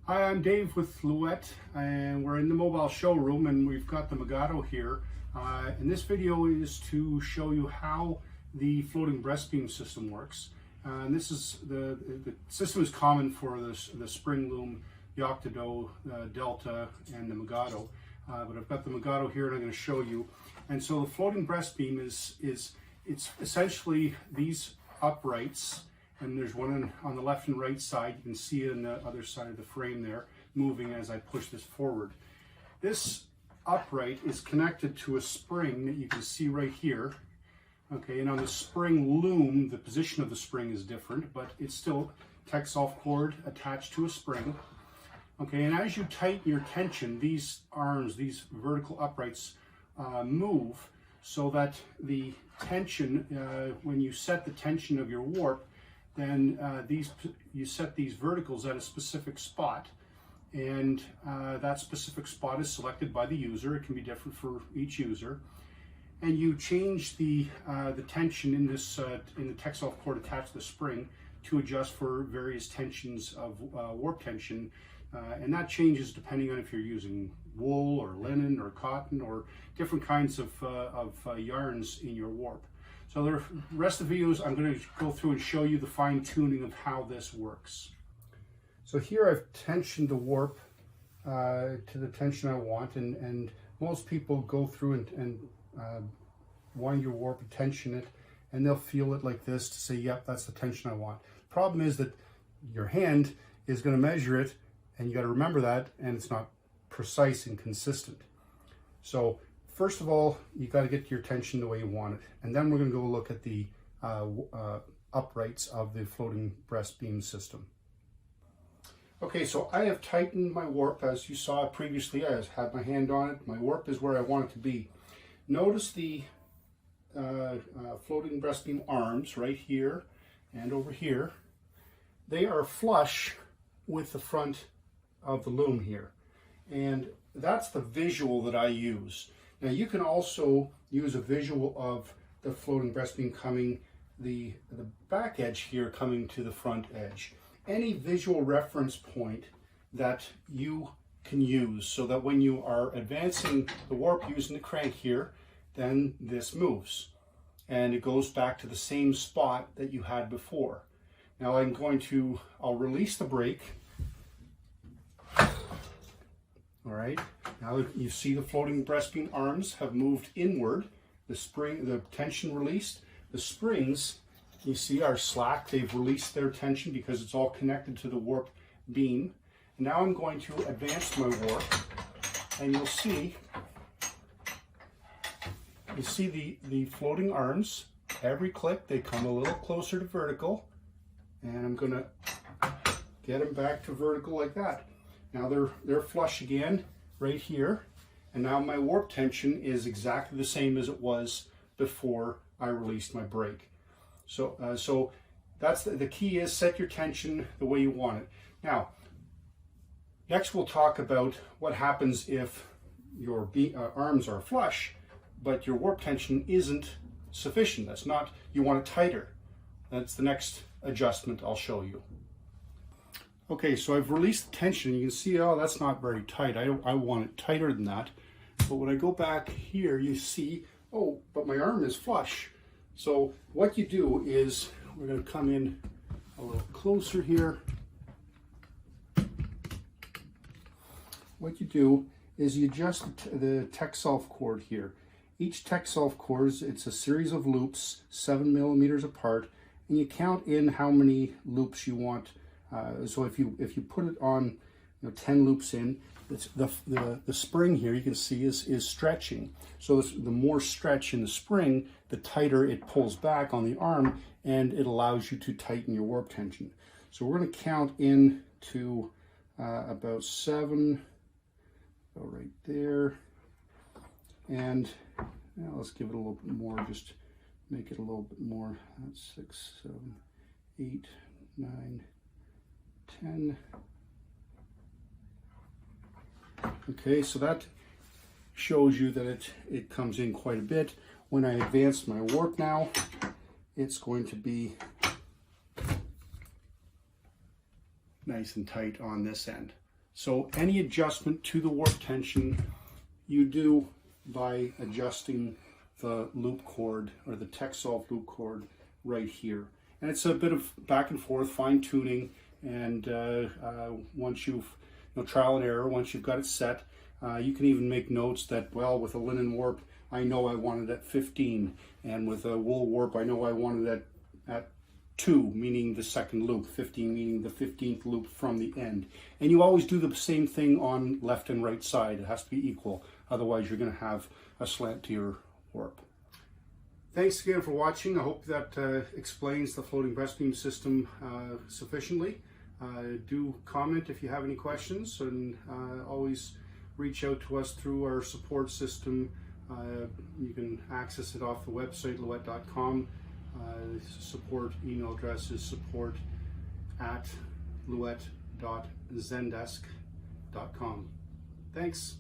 Hi, I'm Dave with Louët, and we're in the mobile showroom, and we've got the Megado here. And this video is to show you how the floating breast beam system works. And this is the system is common for the spring loom, the Octado, Delta, and the Megado. But I've got the Megado here, and I'm going to show you. And so the floating breast beam it's essentially these uprights. And there's one on the left and right side. You can see it on the other side of the frame there, moving as I push this forward. This upright is connected to a spring that you can see right here. Okay, and on the spring loom, the position of the spring is different, but it's still Texel cord attached to a spring. Okay, and as you tighten your tension, these arms, these vertical uprights move so that the tension, when you set the tension of your warp, then you set these verticals at a specific spot, and that specific spot is selected by the user. It can be different for each user, and you change the tension in this in the Texel cord attached to the spring to adjust for various tensions of warp tension, and that changes depending on if you're using wool or linen or cotton or different kinds of yarns in your warp. So the rest of the videos, I'm going to go through and show you the fine tuning of how this works. So here I've tensioned the warp to the tension I want, and most people go through and wind your warp and tension it, and they'll feel it like this to say, yep, that's the tension I want. The problem is that your hand is going to measure it, and you got to remember that, and it's not precise and consistent. So first of all, you got to get your tension the way you want it, and then we're going to go look at the uprights of the floating breast beam system. Okay, so I have tightened my warp as you saw previously. I had my hand on it. My warp is where I want it to be. Notice the floating breast beam arms right here and over here. They are flush with the front of the loom here, and that's the visual that I use. Now you can also use a visual of the floating breast beam coming, the back edge here coming to the front edge. Any visual reference point that you can use so that when you are advancing the warp using the crank here, then this moves and it goes back to the same spot that you had before. Now I'll release the brake. All right, now you see the floating breast beam arms have moved inward. The spring, the tension released. The springs, you see, are slack. They've released their tension because it's all connected to the warp beam. Now I'm going to advance my warp, and you'll see the floating arms. Every click, they come a little closer to vertical, and I'm going to get them back to vertical like that. Now they're flush again right here, and now my warp tension is exactly the same as it was before I released my brake. So that's the key is set your tension the way you want it. Now, next we'll talk about what happens if your arms are flush, but your warp tension isn't sufficient. That's not, you want it tighter. That's the next adjustment I'll show you. Okay, so I've released the tension. You can see, oh, that's not very tight. I want it tighter than that. But when I go back here, you see, oh, but my arm is flush. So what you do is, we're going to come in a little closer here. What you do is you adjust the Texel cord here. Each Texel cord, it's a series of loops, 7 millimeters apart, and you count in how many loops you want. So if you put it on, 10 loops in, it's the spring here you can see is stretching. So the more stretch in the spring, the tighter it pulls back on the arm, and it allows you to tighten your warp tension. So we're going to count in to about 7, go right there, and now let's give it a little bit more, just make it a little bit more. That's 6, 7, 8, 9, 10. Okay, so that shows you that it comes in quite a bit. When I advance my warp now, it's going to be nice and tight on this end. So any adjustment to the warp tension you do by adjusting the loop cord or the TechSolve loop cord right here. And it's a bit of back and forth fine tuning, and once you've trial and error, once you've got it set, you can even make notes that, well, with a linen warp I know I want it at 15, and with a wool warp I know I want it at 2, meaning the second loop, 15 meaning the 15th loop from the end. And you always do the same thing on left and right side. It has to be equal, otherwise you're going to have a slant to your warp. Thanks again for watching. I hope that explains the floating breast beam system sufficiently. Do comment if you have any questions, and always reach out to us through our support system. You can access it off the website, Louët.com. Support email address is support@louët.zendesk.com. Thanks.